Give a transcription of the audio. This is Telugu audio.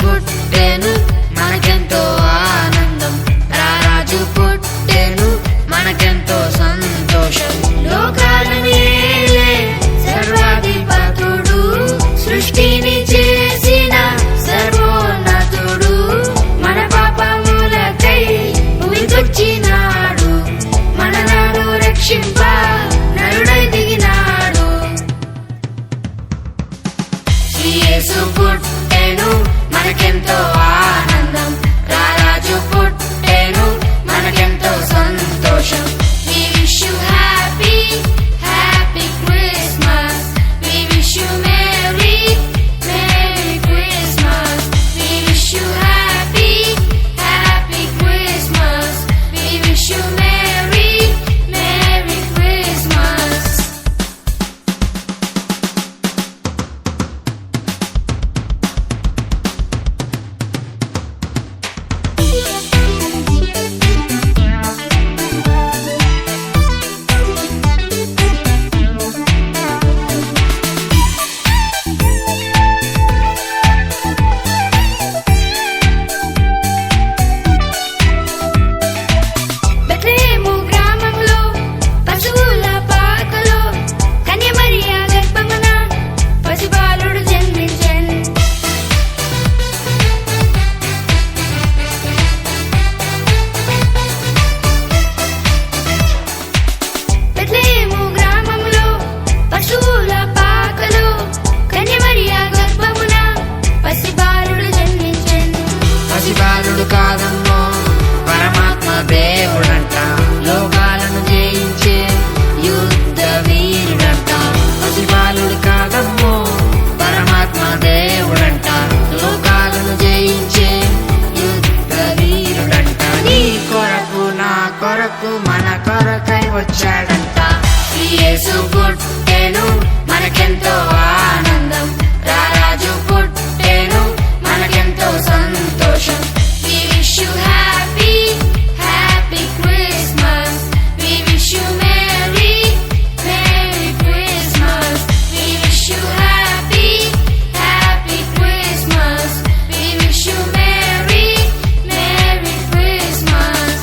పుట్టెను మనకెంతో ఆనందం, రారాజు పుట్టెను మనకెంతో సంతోషం. లోకాలను ఏలే సర్వాధిపతుడు, సృష్టిని చేసిన సర్వోన్నతుడు, మన పాపములకై భూమికొచ్చినాడు, మనలను రక్షింప నరుడై దిగినాడు. యేసు పుట్టెను మనకెంతో ఆనందం, రారాజు పుట్టెను మనకెంతో సంతోషం. We wish you happy, happy Christmas. We wish you merry, merry Christmas. We wish you happy, happy Christmas. We wish you merry, merry Christmas. పసిబాలుడు కాదమ్మో పరమాత్మ దేవుడంట, లోకాలను జయించే యుద్ధ వీరుడంట. పసిబాలుడు కాదమ్మో పరమాత్మ దేవుడంట, లోకాలను జయించే యుద్ధ వీరుడంట. నీ కొరకు నా కొరకు మన కొరకై వచ్చాడంట. యేసు పుట్టెను మనకెంతో ఆనందం, రారాజు పుట్టెను మనకెంతో సంతోషం. We wish you happy, happy Christmas. We wish you merry, merry Christmas. We wish you happy, happy Christmas. We wish you merry, merry Christmas.